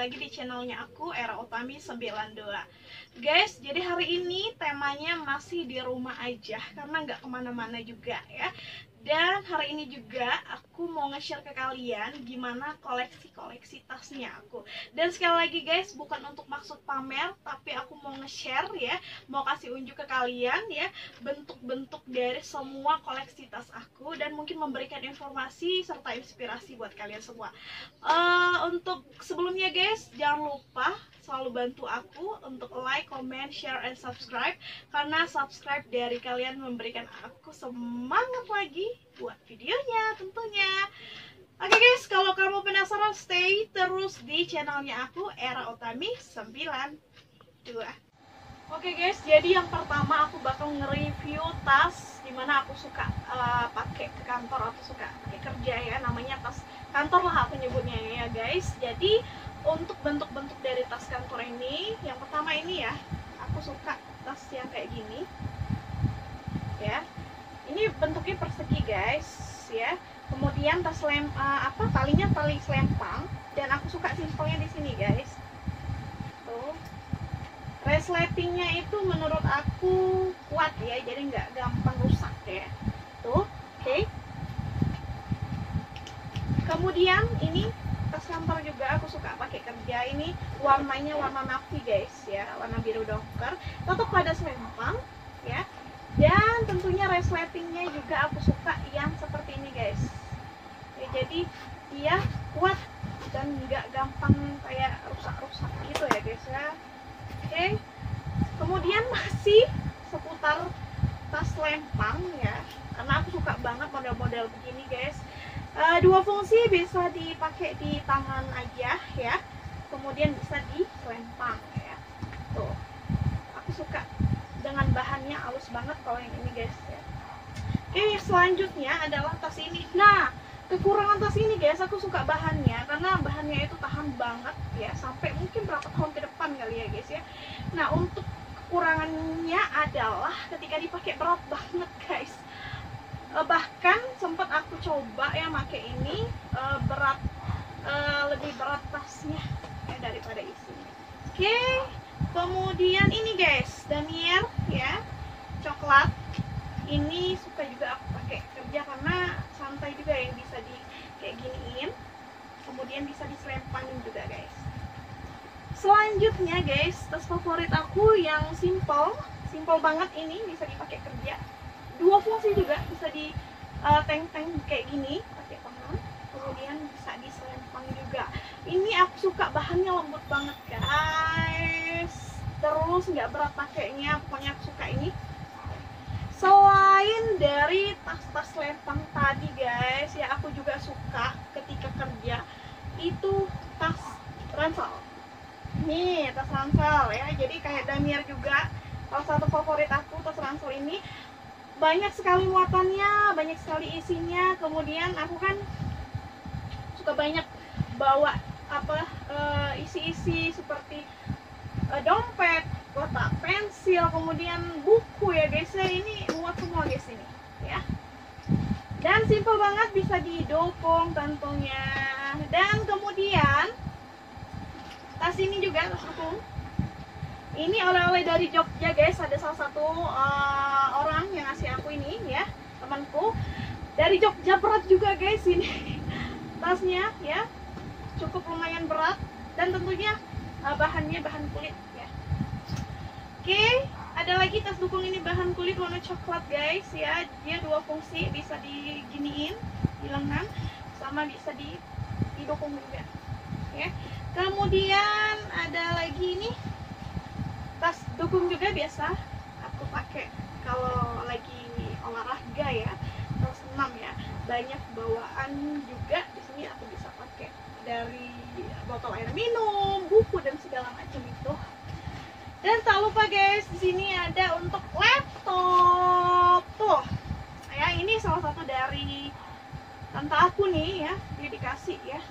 lagi di channelnya aku, Era Utami 92. Guys, jadi hari ini temanya masih di rumah aja karena nggak kemana-mana juga ya. Dan hari ini juga aku mau nge-share ke kalian gimana koleksi-koleksi tasnya aku. Dan sekali lagi guys, bukan untuk maksud pamer, tapi aku mau nge-share ya, mau kasih unjuk ke kalian ya, bentuk-bentuk dari semua koleksi tas aku, dan mungkin memberikan informasi serta inspirasi buat kalian semua. Untuk sebelumnya guys, jangan lupa selalu bantu aku untuk like, comment, share, and subscribe, karena subscribe dari kalian memberikan aku semangat lagi buat videonya tentunya. Oke guys, kalau kamu penasaran, stay terus di channelnya aku, Era Utami 92. Oke guys, jadi yang pertama aku bakal nge-review tas dimana aku suka pakai ke kantor atau suka pakai kerja ya, namanya tas kantor lah aku nyebutnya ya guys. Jadi untuk bentuk-bentuk dari tas kantor ini, yang pertama ini ya, aku suka tas yang kayak gini ya. Ini bentuknya persegi guys ya. Kemudian tas talinya tali selempang, dan aku suka simpelnya di sini guys. Tuh, resletingnya itu menurut aku kuat ya, jadi nggak gampang rusak ya. Tuh, oke. Kemudian ini tas kantor juga aku suka pakai kerja. Ini warnanya warna navy guys ya, warna biru doker, tetap pada selempang ya. Dan tentunya resletingnya juga aku suka yang seperti ini guys ya, jadi dia kuat dan nggak gampang kayak rusak-rusak gitu ya guys ya. Oke, kemudian masih seputar tas lempang ya, karena aku suka banget model-model begini guys. Dua fungsi, bisa dipakai di tangan aja ya, kemudian bisa di selempang ya. Tuh, aku suka dengan bahannya halus banget kalau yang ini guys ya. Oke, selanjutnya adalah tas ini. Nah, kekurangan tas ini guys, aku suka bahannya karena bahannya itu tahan banget ya, sampai mungkin berapa tahun ke depan kali ya guys ya. Nah, untuk kekurangannya adalah ketika dipakai berat banget guys. Bahkan sempat aku coba ya pakai ini, lebih berat tasnya ya daripada isinya. Oke, kemudian ini guys, damier ya, coklat. Ini suka juga aku pakai kerja karena santai juga yang bisa di kayak giniin, kemudian bisa diselempangin juga guys. Selanjutnya guys, tas favorit aku yang simple banget, ini bisa dipakai kerja. Dua fungsi juga, bisa di teng-teng kayak gini pakai tangan, kemudian bisa diselempang juga. Ini aku suka bahannya lembut banget guys, terus nggak berat pakainya, pokoknya aku suka ini. Selain dari tas-tas lempang tadi guys ya, aku juga suka ketika kerja itu tas ransel. Nih, tas ransel ya, jadi kayak damier juga, salah satu favorit aku tas ransel ini. Banyak sekali muatannya, banyak sekali isinya. Kemudian aku kan suka banyak bawa isi-isi seperti dompet, kotak pensil, kemudian buku ya guys ya. Ini muat semua guys ini ya. Dan simple banget, bisa didukung tentunya. Dan kemudian tas ini juga tas dukung. Ini oleh-oleh dari Jogja guys, ada salah satu orang yang ngasih aku ini ya, temanku dari Jogja. Berat juga guys ini tasnya ya, cukup lumayan berat, dan tentunya bahannya bahan kulit ya. Oke, ada lagi tas dukung ini bahan kulit warna coklat guys ya, dia dua fungsi, bisa diginiin di lengan, sama bisa didukung juga ya. Kemudian ada lagi ini tas dukung juga, biasa aku pakai kalau lagi olahraga ya, tas senam ya, banyak bawaan juga di sini. Aku bisa pakai dari botol air minum, buku, dan segala macam itu. Dan tak lupa guys, di sini ada untuk laptop tuh ya, ini salah satu dari tante aku nih ya, dia dikasih ya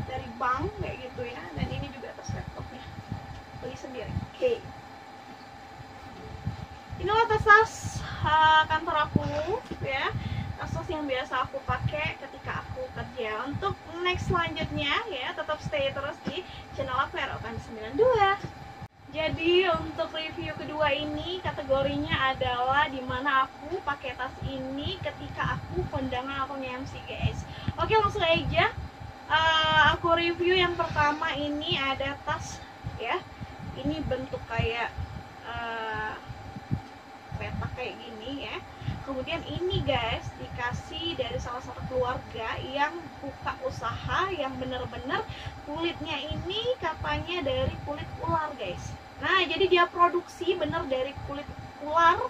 dari bank kayak gitu ya. Dan ini juga tas laptopnya, beli sendiri. Oke, inilah tas kantor aku ya, tas yang biasa aku pakai ketika aku kerja. Untuk next selanjutnya ya, tetap stay terus di channel aku Erotami92. Jadi untuk review kedua ini kategorinya adalah dimana aku pakai tas ini ketika aku kondangan atau nge-MC guys. Oke, langsung aja. Aku review yang pertama ini ada tas ya. Ini bentuk kayak kereta kayak gini ya. Kemudian ini guys dikasih dari salah satu keluarga yang buka usaha yang bener-bener kulitnya ini katanya dari kulit ular guys. Nah jadi dia produksi bener dari kulit ular,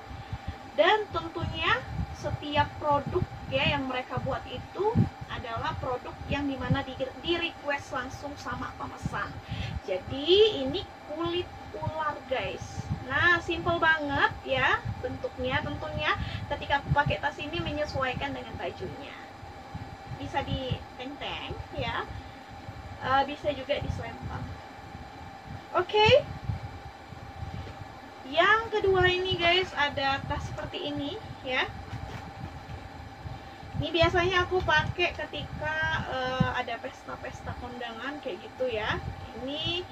dan tentunya setiap produk ya yang mereka buat itu adalah produk yang dimana di request langsung sama pemesan. Jadi ini kulit ular guys. Nah simple banget ya bentuknya. Tentunya ketika aku pakai tas ini menyesuaikan dengan bajunya. Bisa di teng-teng ya, bisa juga diselempang. Oke. Yang kedua ini guys ada tas seperti ini ya. Ini biasanya aku pakai ketika ada pesta-pesta kondangan kayak gitu ya. Ini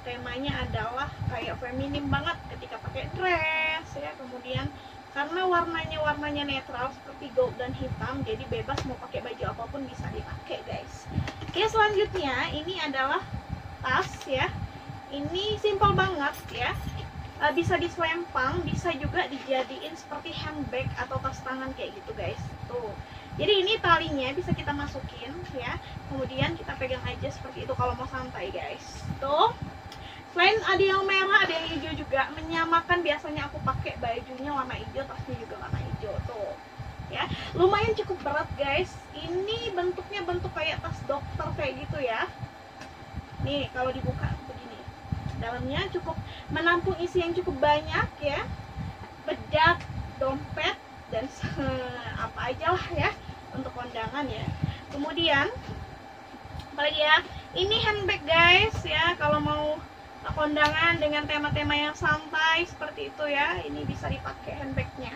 temanya adalah kayak feminim banget ketika pakai dress ya. Kemudian karena warnanya netral seperti gold dan hitam, jadi bebas mau pakai baju apapun bisa dipakai guys. Oke, selanjutnya ini adalah tas ya. Ini simple banget ya. Bisa diselempang, bisa juga dijadiin seperti handbag atau tas tangan kayak gitu guys. Tuh. Jadi ini talinya bisa kita masukin ya. Kemudian kita pegang aja seperti itu kalau mau santai guys. Tuh. Selain ada yang merah, ada yang hijau juga. Menyamakan, biasanya aku pakai bajunya warna hijau, tasnya juga warna hijau. Tuh. Ya, lumayan cukup berat guys. Ini bentuknya bentuk kayak tas dokter kayak gitu ya. Nih, kalau dibuka begini. Dalamnya cukup menampung isi yang cukup banyak ya. Bedak, dompet, dan apa aja lah ya untuk kondangan ya. Kemudian apalagi ya, ini handbag guys ya, kalau mau kondangan dengan tema-tema yang santai seperti itu ya, ini bisa dipakai handbagnya.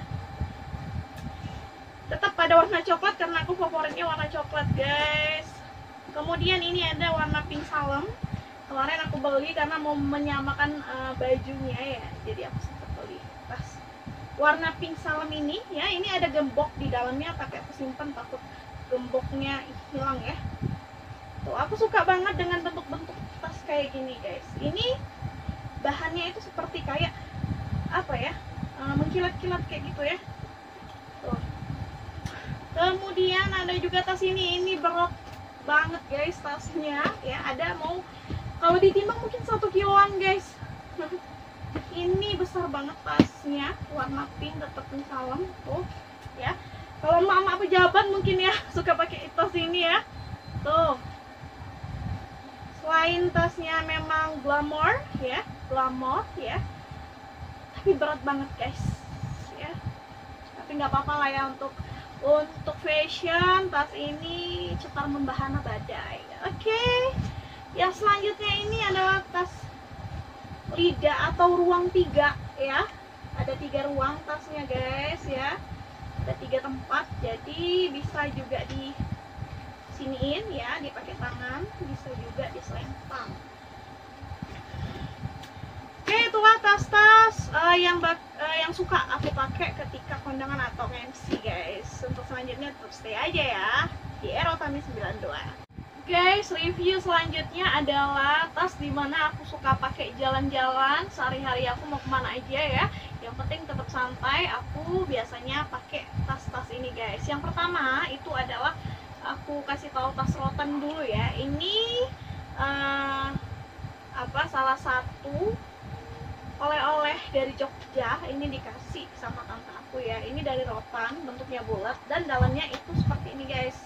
Tetap pada warna coklat karena aku favoritnya warna coklat guys. Kemudian ini ada warna pink salem. Kemarin aku beli karena mau menyamakan bajunya ya, jadi aku sempat beli tas warna pink salem ini ya. Ini ada gembok di dalamnya, tapi aku simpan takut gemboknya hilang ya. Tuh, aku suka banget dengan bentuk-bentuk tas kayak gini guys. Ini bahannya itu seperti kayak apa ya, mengkilat-kilat kayak gitu ya. Tuh. Kemudian ada juga tas ini berat banget guys tasnya ya. Ada mau kalau ditimbang mungkin 1 kiloan guys. Ini besar banget tasnya, warna pink, tetap pink salem tuh ya. Kalau mama pejabat mungkin ya suka pakai tas ini ya. Tuh. Selain tasnya memang glamour ya, tapi berat banget guys ya. Tapi nggak apa-apa lah ya, untuk fashion tas ini cetar membahana badai. Oke. Yang selanjutnya ini adalah tas lidah atau ruang 3 ya. Ada 3 ruang tasnya guys ya. Ada 3 tempat, jadi bisa juga di siniin ya, dipakai tangan, bisa juga diselempang. Oke, itulah tas-tas yang suka aku pakai ketika kondangan atau MC guys. Untuk selanjutnya tetap stay aja ya di Erotami92. Guys, review selanjutnya adalah tas dimana aku suka pakai jalan-jalan sehari-hari, aku mau kemana aja ya. Yang penting tetap santai, aku biasanya pakai tas-tas ini guys. Yang pertama itu adalah aku kasih tahu tas rotan dulu ya. Ini salah satu oleh-oleh dari Jogja. Ini dikasih sama tante aku ya. Ini dari rotan, bentuknya bulat dan dalamnya itu seperti ini guys.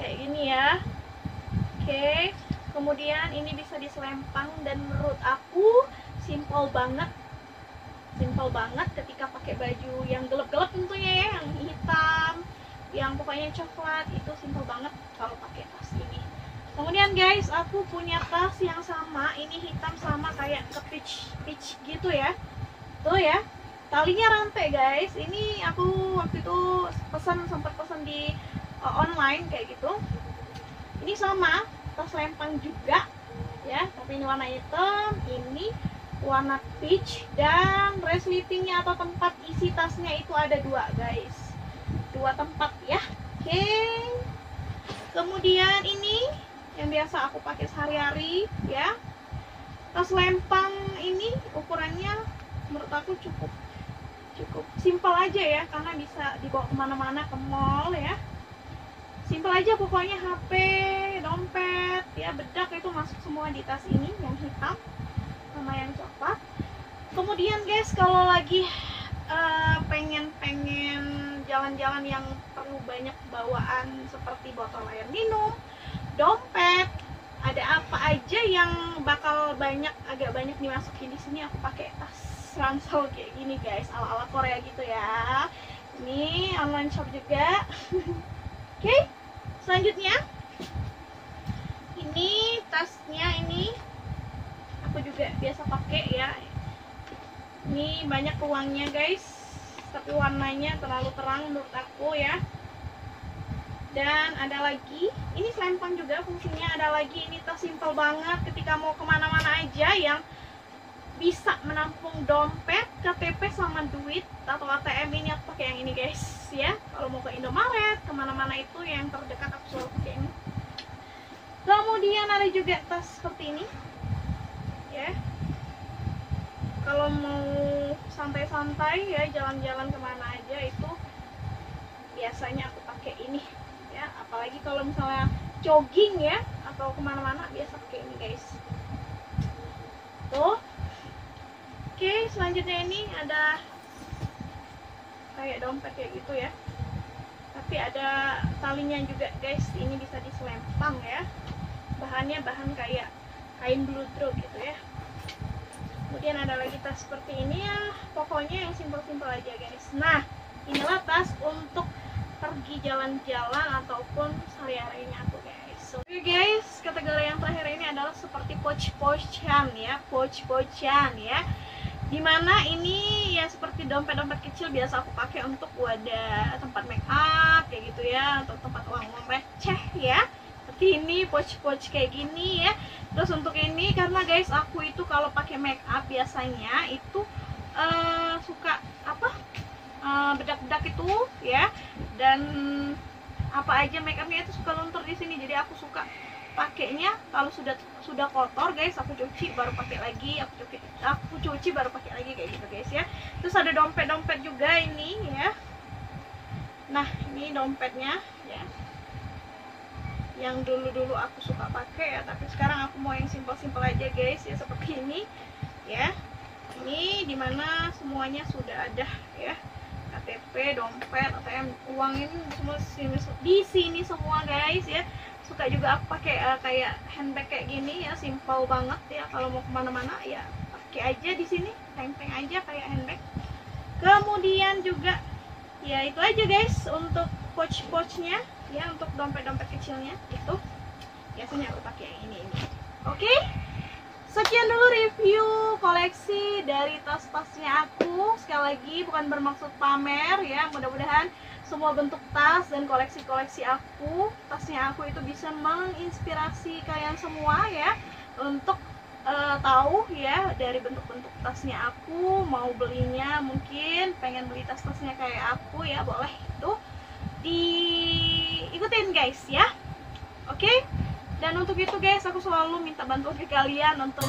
Kayak gini ya. Oke. Kemudian ini bisa diselempang dan menurut aku simple banget ketika pakai baju yang gelap-gelap tentunya ya, yang hitam, yang pokoknya coklat, itu simple banget kalau pakai tas ini. Kemudian guys, aku punya tas yang sama, ini hitam sama kayak ke peach gitu ya. Tuh ya, talinya rantai guys. Ini aku waktu itu sempat pesan di online kayak gitu. Ini sama, tas lempang juga ya, tapi ini warna hitam, ini warna peach, dan resletingnya atau tempat isi tasnya itu ada 2 guys, 2 tempat ya. Oke. Kemudian ini yang biasa aku pakai sehari-hari ya, tas lempang ini ukurannya menurut aku cukup simpel aja ya, karena bisa dibawa kemana-mana, ke mall ya. Simpel aja pokoknya, HP, dompet ya, bedak itu masuk semua di tas ini, yang hitam sama yang coklat. Kemudian guys, kalau lagi pengen jalan-jalan yang perlu banyak bawaan seperti botol air minum, dompet, ada apa aja yang bakal agak banyak dimasukin di sini, aku pakai tas ransel kayak gini guys, ala-ala Korea gitu ya. Ini online shop juga. Oke, selanjutnya ini tasnya, ini aku juga biasa pakai ya. Ini banyak ruangnya guys, tapi warnanya terlalu terang menurut aku ya. Dan ada lagi, ini selempang juga fungsinya. Ada lagi, ini tas simple banget ketika mau kemana-mana aja, yang bisa menampung dompet, KTP sama duit atau ATM. Ini aku pakai yang ini guys ya. Kalau mau ke Indomaret, kemana-mana itu yang terdekat aku selalu pakai ini. Kemudian ada juga tas seperti ini ya. Kalau mau santai-santai ya, jalan-jalan kemana aja itu biasanya aku pakai ini ya. Apalagi kalau misalnya jogging ya, atau kemana-mana biasa pakai ini guys. Tuh. Oke, selanjutnya ini ada kayak dompet kayak gitu ya, tapi ada talinya juga guys. Ini bisa diselempang ya, bahannya bahan kayak kain bluedrug gitu ya. Kemudian ada lagi tas seperti ini ya, pokoknya yang simpel-simpel aja guys. Nah, inilah tas untuk pergi jalan-jalan ataupun sehari-harinya aku guys. Oke guys, kategori yang terakhir ini adalah seperti pouch-pouchan ya, pouch-pouchan ya. Dimana ini ya seperti dompet-dompet kecil biasa aku pakai untuk wadah tempat make up kayak gitu ya, atau tempat uang-uang receh ya. Seperti ini pouch-pouch kayak gini ya. Terus untuk ini, karena guys aku itu kalau pakai make up biasanya itu suka bedak-bedak itu ya, dan apa aja make upnya itu suka luntur di sini. Jadi aku suka pakainya kalau sudah kotor guys, aku cuci baru pakai lagi, aku cuci baru pakai lagi kayak gitu guys ya. Terus ada dompet-dompet juga ini ya. Nah, ini dompetnya ya, yang dulu aku suka pakai ya, tapi sekarang aku mau yang simpel-simpel aja guys ya, seperti ini ya. Ini dimana semuanya sudah ada ya, KTP, dompet, ATM, uang ini semua di sini semua guys ya. Suka juga aku pakai kayak handbag kayak gini ya, simple banget ya. Kalau mau kemana-mana ya pakai aja di sini, teng-teng aja kayak handbag. Kemudian juga ya itu aja guys untuk pouch-pouchnya ya, untuk dompet-dompet kecilnya itu biasanya aku pakai yang ini. Oke, sekian dulu review koleksi dari tas-tasnya aku. Sekali lagi bukan bermaksud pamer ya, mudah-mudahan semua bentuk tas dan koleksi-koleksi aku, tasnya aku itu bisa menginspirasi kalian semua ya, untuk tahu ya dari bentuk-bentuk tasnya aku. Mau belinya, mungkin pengen beli tas-tasnya kayak aku ya, boleh itu diikutin guys ya. Oke. Dan untuk itu guys, aku selalu minta bantuan ke kalian untuk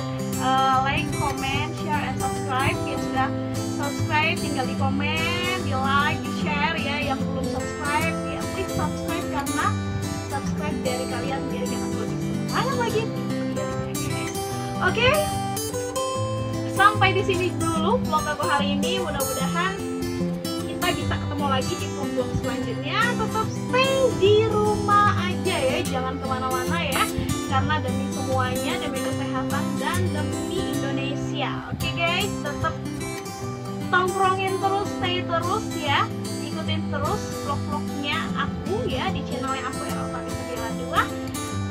like, comment, share, and subscribe. Yang sudah subscribe tinggal di komen, di like, di share ya. Yang belum subscribe ya please subscribe, karena subscribe dari kalian biar aku lebih semangat lagi. Oke, sampai di sini dulu vlog aku hari ini. Mudah-mudahan kita bisa ketemu lagi di vlog selanjutnya. Tetap stay di rumah aja ya, jangan kemana-mana ya, karena demi semuanya, demi kesehatan dan demi Indonesia. Oke guys, tetap tongkrongin terus, stay terus ya, ikutin terus vlog-vlognya aku ya di channelnya aku ya, Alfari 92.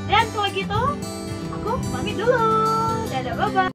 Dan kalau gitu aku pamit dulu, dadah, bye bye.